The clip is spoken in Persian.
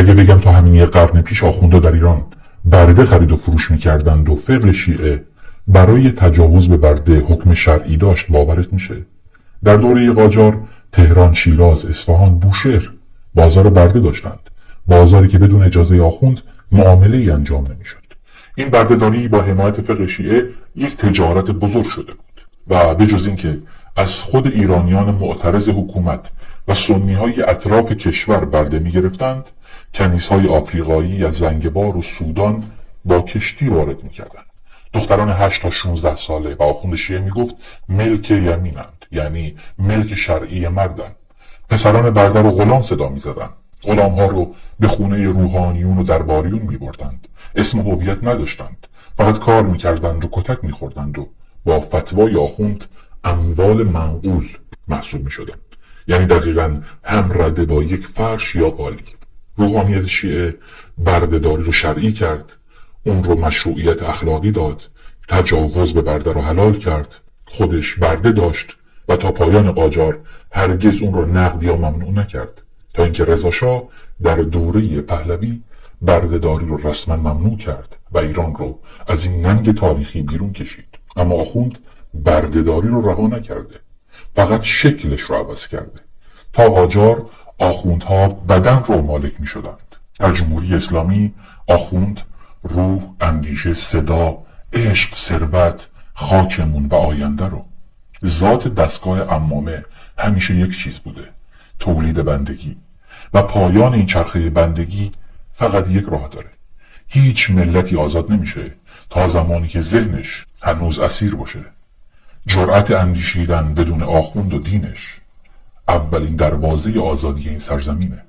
اگه بگم تا همین یه قرن پیش آخوندا در ایران برده خرید و فروش میکردند و فقه شیعه برای تجاوز به برده حکم شرعی داشت باورت میشه؟ در دوره قاجار تهران، شیراز، اصفهان، بوشهر بازار برده داشتند، بازاری که بدون اجازه آخوند معامله ای انجام نمیشد. این بردهداری با حمایت فقه شیعه یک تجارت بزرگ شده بود و بجز اینکه از خود ایرانیان معترض حکومت و سنی های اطراف کشور برده می گرفتند، کنیس‌های آفریقایی از زنگبار و سودان با کشتی وارد می کردند. دختران 8 تا 16 ساله و آخوند شیعه می گفت ملک یمینند، یعنی ملک شرعی مردند. پسران برده رو غلام صدا می زدند. غلام ها رو به خونه روحانیون و درباریون می بردند. اسم هویت نداشتند، فقط کار می کردند و کتک می خوردند و با فتوای آخوند اموال منقول محسوب می شدند. یعنی دقیقاً هم رده با یک فرش یا قالی. روحانیت شیعه بردهداری رو شرعی کرد، اون رو مشروعیت اخلاقی داد، تجاوز به برده رو حلال کرد، خودش برده داشت و تا پایان قاجار هرگز اون رو نقد یا ممنوع نکرد، تا اینکه رضا شاه در دوره پهلوی بردهداری رو رسما ممنوع کرد و ایران رو از این ننگ تاریخی بیرون کشید. اما آخوند بردهداری رو رها نکرده، فقط شکلش رو عوض کرده. تا قاجار آخوندها بدن رو مالک می شدند. در جمهوری اسلامی آخوند روح، اندیشه، صدا، عشق، ثروت، خاکمون و آینده رو. ذات دستگاه عمامه همیشه یک چیز بوده، تولید بندگی، و پایان این چرخه بندگی فقط یک راه داره. هیچ ملتی آزاد نمیشه تا زمانی که ذهنش هنوز اسیر باشه. جرأت اندیشیدن بدون آخوند و دینش اولین دروازه آزادی این سرزمینه.